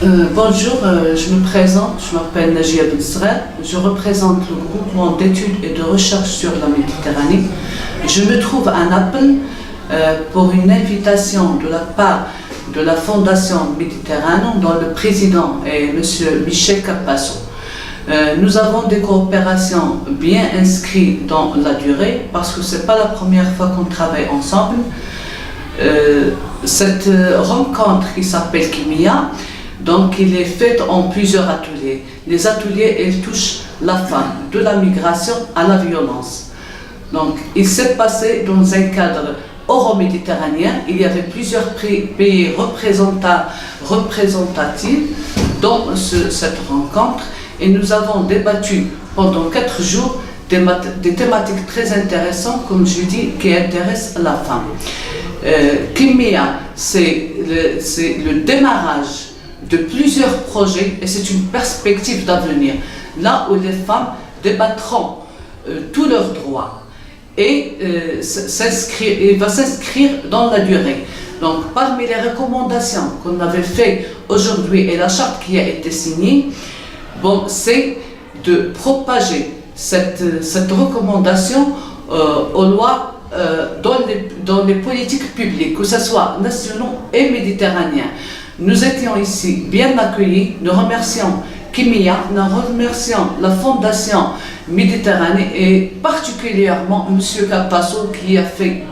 Bonjour, je me présente, je m'appelle Najia Bensra, je représente le groupement d'études et de recherche sur la Méditerranée. Je me trouve à Naples pour une invitation de la part de la Fondation Méditerranée dont le président est M. Michel Capasso. Nous avons des coopérations bien inscrites dans la durée parce que ce n'est pas la première fois qu'on travaille ensemble. Cette rencontre qui s'appelle Kimia, donc il est fait en plusieurs ateliers. Les ateliers, ils touchent la femme, de la migration à la violence. Donc il s'est passé dans un cadre euro-méditerranéen, il y avait plusieurs pays représentatifs dans cette rencontre et nous avons débattu pendant 4 jours des thématiques très intéressantes, comme je dis, qui intéressent la femme. Kimia, c'est le démarrage de plusieurs projets et c'est une perspective d'avenir, là où les femmes débattront tous leurs droits et va s'inscrire dans la durée. Donc parmi les recommandations qu'on avait faites aujourd'hui et la charte qui a été signée, c'est de propager cette recommandation aux lois dans les politiques publiques, que ce soit nationaux et méditerranéens. Nous étions ici bien accueillis, nous remercions Kimia, nous remercions la Fondation Méditerranée et particulièrement M. Capasso qui a fait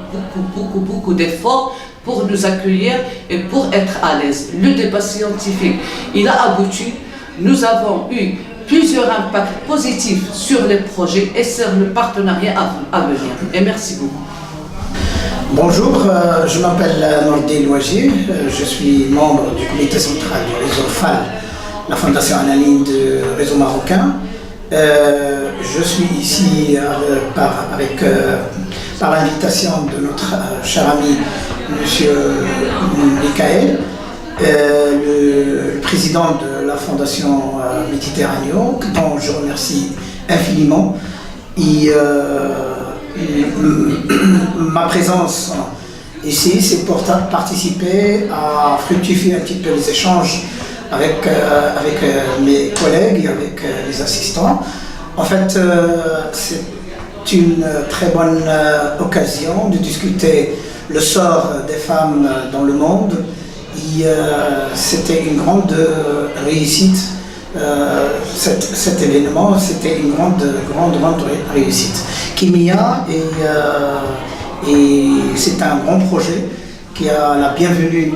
beaucoup d'efforts pour nous accueillir et pour être à l'aise. Le débat scientifique, il a abouti, nous avons eu plusieurs impacts positifs sur les projets et sur le partenariat à venir. Et merci beaucoup. Bonjour, je m'appelle Nordé Louagier, je suis membre du comité central du réseau FAL, la Fondation Analine du réseau marocain. Je suis ici par l'invitation de notre cher ami M. Michael, le président de la Fondation Méditerranée, dont je remercie infiniment. Ma présence ici, c'est pour participer à fructifier un petit peu les échanges avec mes collègues et avec les assistants. En fait, c'est une très bonne occasion de discuter le sort des femmes dans le monde. C'était une grande réussite. Cet événement, c'était une grande réussite. Kimia, et c'est un grand projet qui a la bienvenue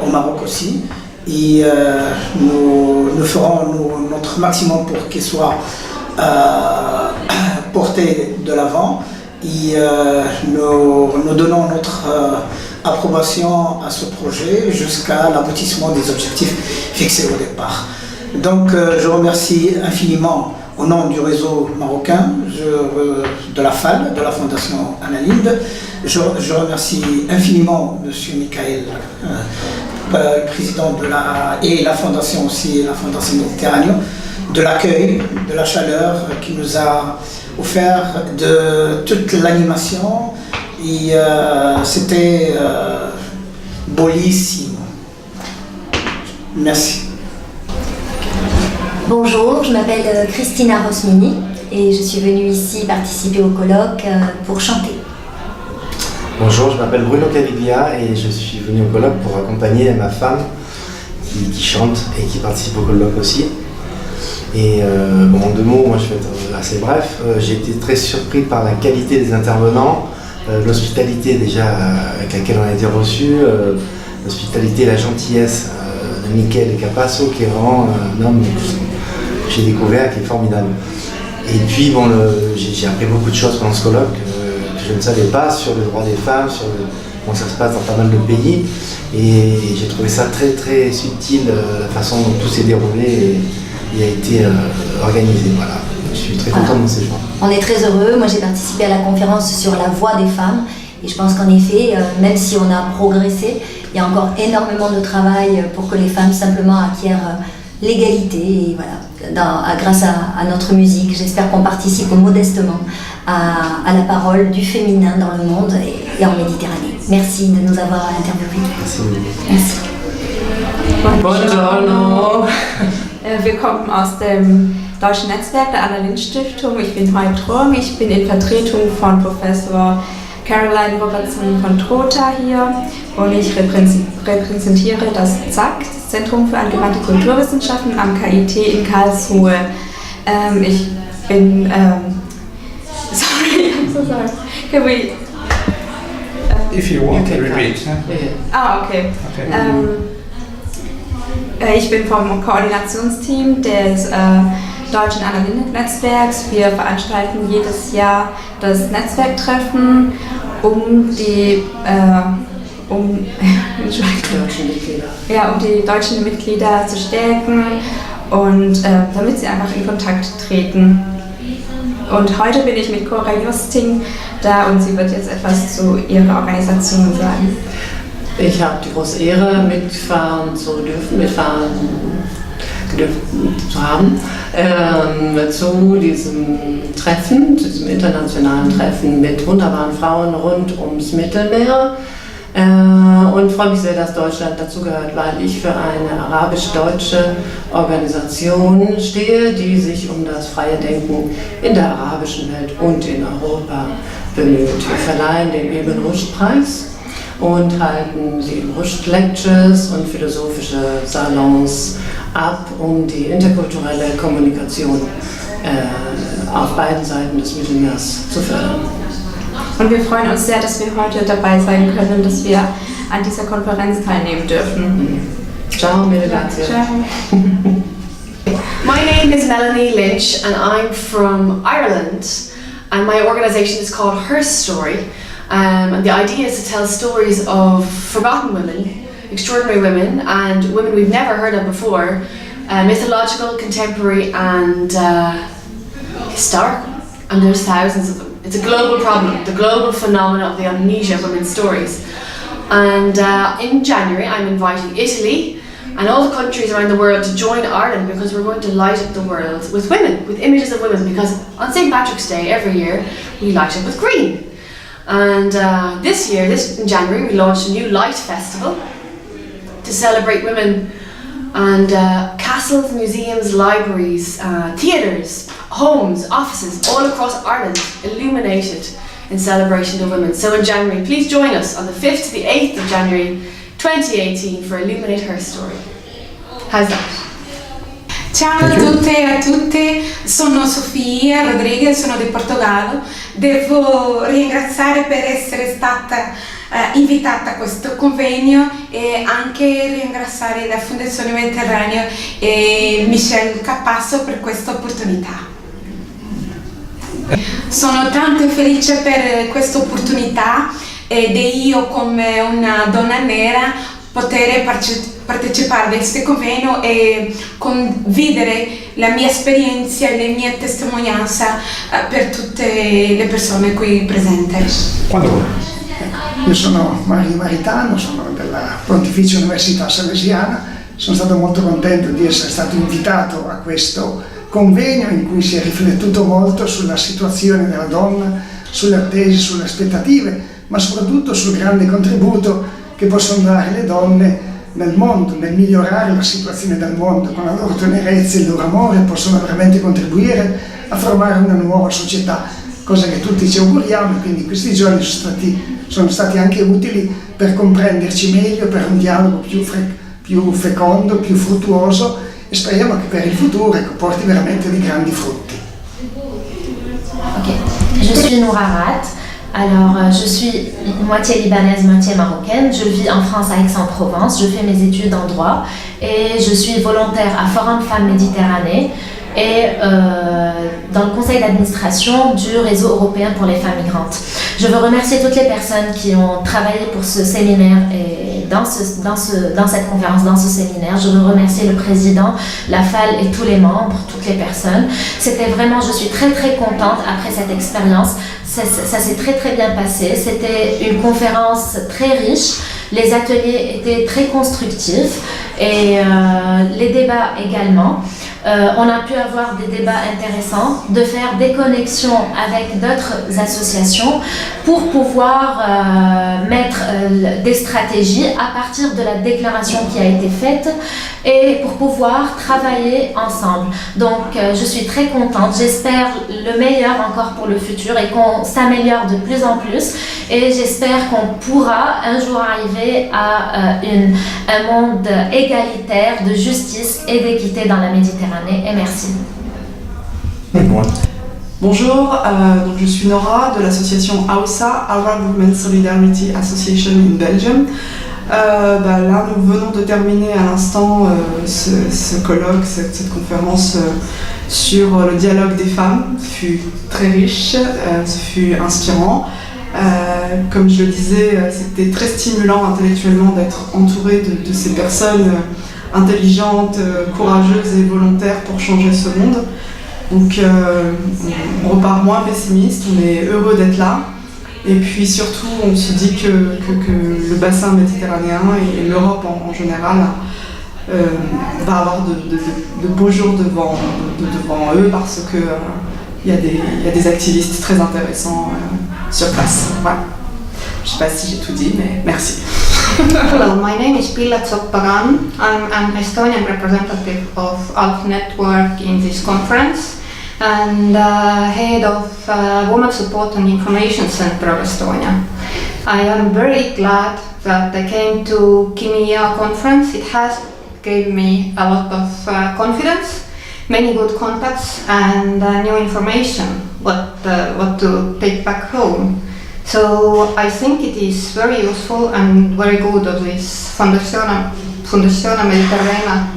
au Maroc aussi. Et nous ferons notre maximum pour qu'il soit porté de l'avant. Et nous donnons notre approbation à ce projet jusqu'à l'aboutissement des objectifs fixés au départ. Donc je remercie infiniment au nom du réseau marocain, de la FAL, de la Fondation Analinde. Je remercie infiniment M. Michael, président et la Fondation aussi, la Fondation Méditerranée, de l'accueil, de la chaleur qui nous a offert, de toute l'animation. Et c'était bellissimo. Merci. Bonjour, je m'appelle Christina Rosmini et je suis venue ici participer au colloque pour chanter. Bonjour, je m'appelle Bruno Caviglia et je suis venu au colloque pour accompagner ma femme qui chante et qui participe au colloque aussi. Et en 2 mots, moi je vais être assez bref. J'ai été très surpris par la qualité des intervenants, l'hospitalité déjà avec laquelle on a été reçus, l'hospitalité et la gentillesse de Michael et Capasso qui est vraiment un homme que j'ai découvert, qui est formidable. Et puis j'ai appris beaucoup de choses pendant ce colloque que je ne savais pas sur le droit des femmes, sur comment ça se passe dans pas mal de pays. Et j'ai trouvé ça très très subtil, la façon dont tout s'est déroulé et a été organisé. Voilà. Je suis très content de mon séjour. On est très heureux. Moi j'ai participé à la conférence sur la voix des femmes. Et je pense qu'en effet, même si on a progressé, il y a encore énormément de travail pour que les femmes simplement acquièrent l'égalité. Et voilà, grâce à notre musique, j'espère qu'on participe modestement à la parole du féminin dans le monde et en Méditerranée. Merci de nous avoir interviewés. Merci. Merci. Buongiorno. Wir kommen aus dem deutschen Netzwerk der Anna-Lindh-Stiftung. Ich bin Hui Trong. Ich bin in Vertretung von Professor Caroline Robertson von Trotha hier und ich repräsentiere das ZAK, das Zentrum für angewandte Kulturwissenschaften am KIT in Karlsruhe. Ich bin, sorry, I'm so sorry. Can we... If you want to repeat. Okay. Ich bin vom Koordinationsteam des Deutschen Anna-Lindh-Netzwerks. Wir veranstalten jedes Jahr das Netzwerktreffen, um die deutschen Mitglieder zu stärken und damit sie einfach in Kontakt treten. Und heute bin ich mit Cora Justing da und sie wird jetzt etwas zu ihrer Organisation sagen. Ich habe die große Ehre, mitfahren zu haben zu diesem Treffen, zu diesem internationalen Treffen mit wunderbaren Frauen rund ums Mittelmeer und freue mich sehr, dass Deutschland dazugehört, weil ich für eine arabisch-deutsche Organisation stehe, die sich um das freie Denken in der arabischen Welt und in Europa bemüht. Wir verleihen den Ibn Rushd-Preis und halten die Rushd Lectures und philosophische Salons ab, um die interkulturelle Kommunikation auf beiden Seiten des Mittelmeers zu fördern. Und wir freuen uns sehr, dass wir heute dabei sein können, dass wir an dieser Konferenz teilnehmen dürfen. Ciao, mille grazie. Ciao. My name is Melanie Lynch and I'm from Ireland and my organisation is called Her Story. And the idea is to tell stories of forgotten women, extraordinary women, and women we've never heard of before, mythological, contemporary, and historical. And there's thousands of them. It's a global problem, the global phenomenon of the amnesia of women's stories. And in January, I'm inviting Italy and all the countries around the world to join Ireland because we're going to light up the world with women, with images of women. Because on St. Patrick's Day every year, we light up with green. And this year, in January, we launched a new light festival to celebrate women, and castles, museums, libraries, theatres, homes, offices all across Ireland illuminated in celebration of women. So in January, please join us on the 5th to the 8th of January 2018 for Illuminate Her Story. How's that? Ciao a tutte e a tutti, sono Sofia Rodriguez, sono di Portogallo. Devo ringraziare per essere stata invitata a questo convegno e anche ringraziare la Fondazione Mediterraneo e Michel Capasso per questa opportunità. Sono tanto felice per questa opportunità ed io come una donna nera poter partecipare a questo convegno e condividere la mia esperienza e la mia testimonianza per tutte le persone qui presenti. Quando vuoi. Io sono Mario Maritano, sono della Pontificia Università Salesiana, sono stato molto contento di essere stato invitato a questo convegno in cui si è riflettuto molto sulla situazione della donna, sulle attese, sulle aspettative, ma soprattutto sul grande contributo che possono dare le donne nel mondo, nel migliorare la situazione del mondo. Con la loro tenerezza e il loro amore possono veramente contribuire a formare una nuova società, cosa che tutti ci auguriamo, e quindi questi giorni sono stati anche utili per comprenderci meglio, per un dialogo più fecondo, più fruttuoso, e speriamo che per il futuro porti veramente dei grandi frutti. Ok, je suis Nourarat. Alors, je suis moitié libanaise, moitié marocaine. Je vis en France à Aix-en-Provence. Je fais mes études en droit et je suis volontaire à Forum Femmes Méditerranée et dans le conseil d'administration du réseau européen pour les femmes migrantes. Je veux remercier toutes les personnes qui ont travaillé pour ce séminaire et dans cette conférence, dans ce séminaire. Je veux remercier le président, la FAL et tous les membres, toutes les personnes. C'était vraiment, je suis très très contente après cette expérience. Ça s'est très très bien passé. C'était une conférence très riche. Les ateliers étaient très constructifs et les débats également. On a pu avoir des débats intéressants, de faire des connexions avec d'autres associations pour pouvoir mettre des stratégies à partir de la déclaration qui a été faite et pour pouvoir travailler ensemble. Donc je suis très contente, j'espère le meilleur encore pour le futur et qu'on s'améliore de plus en plus et j'espère qu'on pourra un jour arriver à un monde égalitaire de justice et d'équité dans la Méditerranée et merci. Bonjour, donc je suis Nora de l'association AOSA, Arab Women's Solidarity Association in Belgium. Là, nous venons de terminer à l'instant ce colloque, cette conférence sur le dialogue des femmes. Ce fut très riche, ce fut inspirant. Comme je le disais, c'était très stimulant intellectuellement d'être entouré de ces personnes intelligentes, courageuses et volontaires pour changer ce monde. Donc on repart moins pessimiste, on est heureux d'être là. Et puis surtout, on se dit que le bassin méditerranéen et l'Europe en général va avoir de beaux jours devant eux parce que il y a des activistes très intéressants sur place. Voilà. Je ne sais pas si j'ai tout dit, mais merci. Hello, my name is Pilla Tsoppagan. I'm an Estonian representative of ALF Network in this conference and head of Women Support and Information Center of Estonia. I am very glad that I came to KIMIA conference. It has gave me a lot of confidence, many good contacts and new information what to take back home. So I think it is very useful and very good of this Fondazione Mediterranea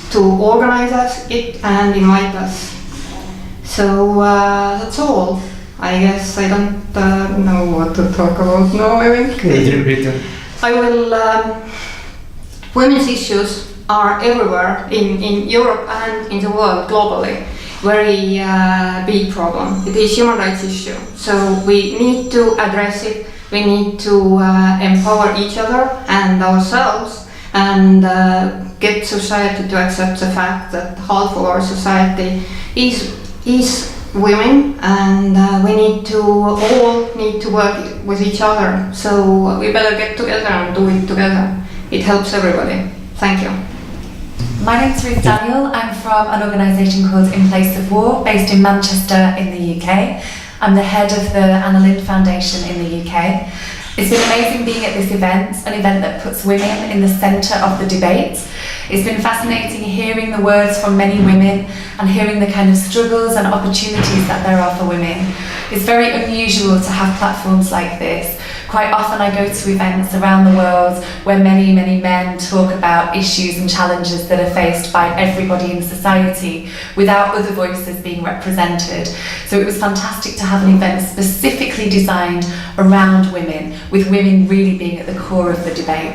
to organize it and invite us. So that's all. I guess I don't know what to talk about now. I will. Women's issues are everywhere in Europe and in the world globally. Very big problem. It is human rights issue. So we need to address it. We need to empower each other and ourselves and get society to accept the fact that half of our society is women and we all need to work with each other. So we better get together and do it together. It helps everybody. Thank you. My name's Ruth Daniel. I'm from an organisation called In Place of War, based in Manchester in the UK. I'm the head of the Anna Lindh Foundation in the UK. It's been amazing being at this event, an event that puts women in the centre of the debate. It's been fascinating hearing the words from many women and hearing the kind of struggles and opportunities that there are for women. It's very unusual to have platforms like this. Quite often I go to events around the world where many, many men talk about issues and challenges that are faced by everybody in society without other voices being represented. So it was fantastic to have an event specifically designed around women, with women really being at the core of the debate.